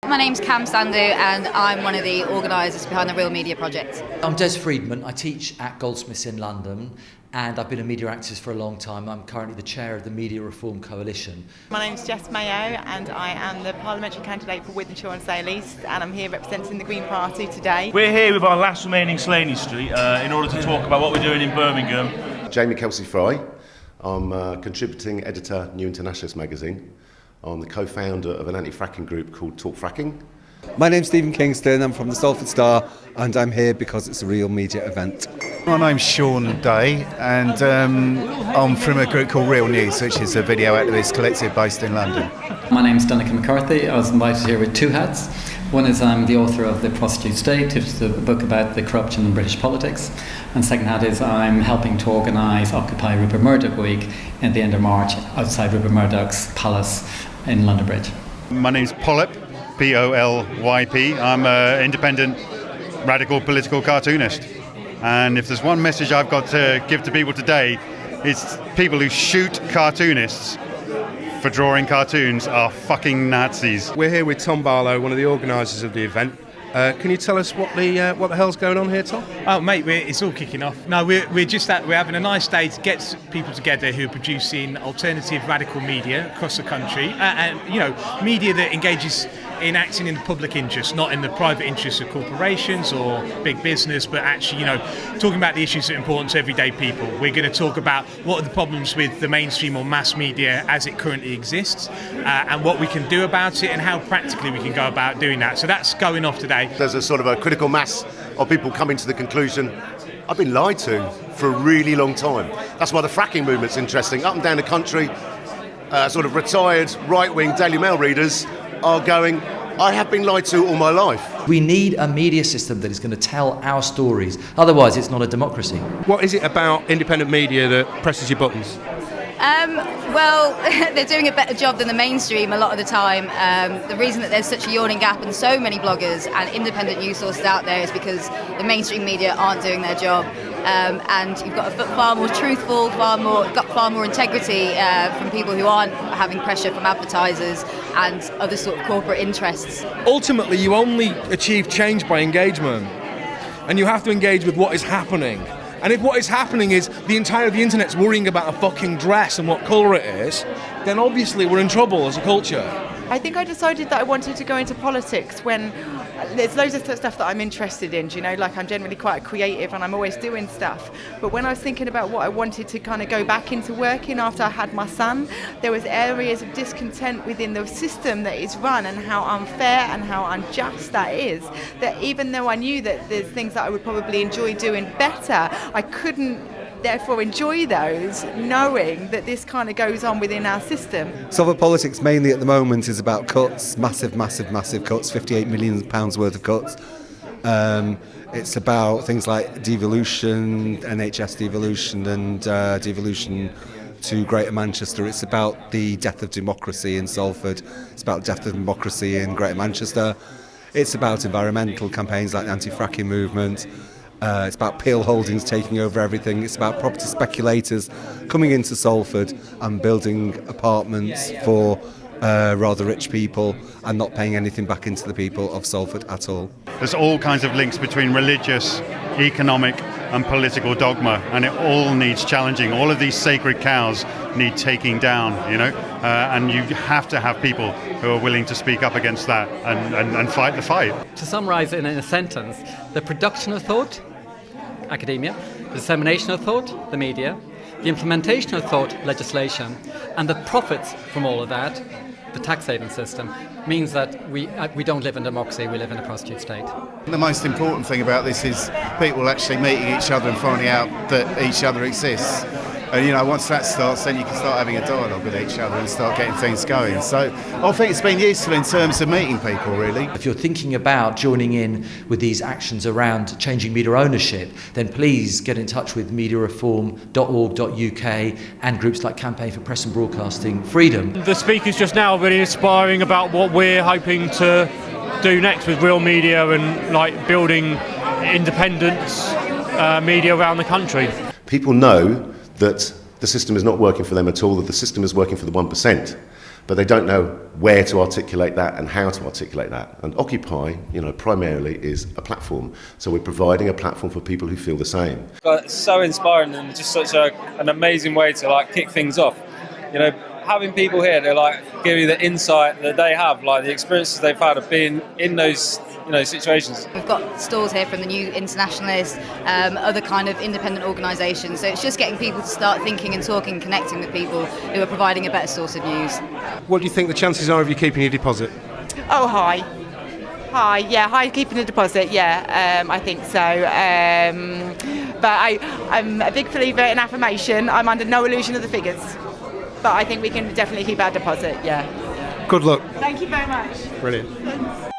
My name's Cam Sandu and I'm one of the organisers behind the Real Media Project. I'm Des Friedman. I teach at Goldsmiths in London and I've been a media activist for a long time. I'm currently the chair of the Media Reform Coalition. My name's Jess Mayo and I am the parliamentary candidate for Wythenshawe and Sale East, and I'm here representing the Green Party today. We're here with our last remaining Slaney Street in order to talk about what we're doing in Birmingham. Jamie Kelsey-Fry. I'm a contributing editor, New Internationalist magazine. I'm the co-founder of an anti-fracking group called Talk Fracking. My name's Stephen Kingston, I'm from the Salford Star and I'm here because it's a Real Media event. My name's Sean Day and I'm from a group called Real News, which is a video activist collective based in London. My name's Donncha McCarthy. I was invited here with two hats. One is I'm the author of The Prostitute State, which is a book about the corruption in British politics. And second hat is I'm helping to organise Occupy Rupert Murdoch Week at the end of March outside Rupert Murdoch's palace in London Bridge. My name's Polyp, P-O-L-Y-P. I'm an independent, radical political cartoonist. And if there's one message I've got to give to people today, it's people who shoot cartoonists for drawing cartoons are fucking Nazis. We're here with Tom Barlow, one of the organisers of the event. Can you tell us what the hell's going on here, Tom? Oh, mate, it's all kicking off. No, we're having a nice day to get people together who are producing alternative radical media across the country, and media that engages in acting in the public interest, not in the private interests of corporations or big business, but actually, talking about the issues that are important to everyday people. We're going to talk about what are the problems with the mainstream or mass media as it currently exists, and what we can do about it and how practically we can go about doing that. So that's going off today. There's a sort of a critical mass of people coming to the conclusion, I've been lied to for a really long time. That's why the fracking movement's interesting. Up and down the country, sort of retired right-wing Daily Mail readers are going, I have been lied to all my life. We need a media system that is going to tell our stories. Otherwise, it's not a democracy. What is it about independent media that presses your buttons? Well, they're doing a better job than the mainstream a lot of the time. The reason that there's such a yawning gap and so many bloggers and independent news sources out there is because the mainstream media aren't doing their job. And you've got far more truthful, far more integrity from people who aren't having pressure from advertisers and other sort of corporate interests. Ultimately, you only achieve change by engagement, and you have to engage with what is happening. And if what is happening is the entire of the internet's worrying about a fucking dress and what colour it is, then obviously we're in trouble as a culture. I think I decided that I wanted to go into politics when there's loads of stuff that I'm interested in, like I'm generally quite creative and I'm always doing stuff. But when I was thinking about what I wanted to kind of go back into working after I had my son, there was areas of discontent within the system that is run and how unfair and how unjust that is, that even though I knew that there's things that I would probably enjoy doing better, I couldn't therefore enjoy those, knowing that this kind of goes on within our system. Salford politics mainly at the moment is about cuts, massive cuts, £58 million worth of cuts. It's about things like devolution, NHS devolution and devolution to Greater Manchester. It's about the death of democracy in Salford. It's about the death of democracy in Greater Manchester. It's about environmental campaigns like the anti-fracking movement. It's about Peel Holdings taking over everything. It's about property speculators coming into Salford and building apartments for rather rich people and not paying anything back into the people of Salford at all. There's all kinds of links between religious, economic and political dogma, and it all needs challenging. All of these sacred cows need taking down, and you have to have people who are willing to speak up against that and fight the fight. To summarise it in a sentence, the production of thought, academia, the dissemination of thought, the media, the implementation of thought, legislation, and the profits from all of that, the tax haven system, means that we don't live in democracy, we live in a prostitute state. The most important thing about this is people actually meeting each other and finding out that each other exists. And once that starts, then you can start having a dialogue with each other and start getting things going. So I think it's been useful in terms of meeting people, really. If you're thinking about joining in with these actions around changing media ownership, then please get in touch with mediareform.org.uk and groups like Campaign for Press and Broadcasting Freedom. The speakers just now are really inspiring about what we're hoping to do next with Real Media and building independent media around the country. People know that the system is not working for them at all, that the system is working for the 1%. but they don't know where to articulate that and how to articulate that. And Occupy, primarily is a platform. So we're providing a platform for people who feel the same. It's so inspiring and just such an amazing way to kick things off. Having people here, they're give you the insight that they have, the experiences they've had of being in those situations. We've got stalls here from the New Internationalist, other kind of independent organisations. So it's just getting people to start thinking and talking and connecting with people who are providing a better source of news. What do you think the chances are of you keeping your deposit? Oh, high, high keeping the deposit, I think so. But I'm a big believer in affirmation. I'm under no illusion of the figures. But I think we can definitely keep our deposit, Good luck. Thank you very much. Brilliant.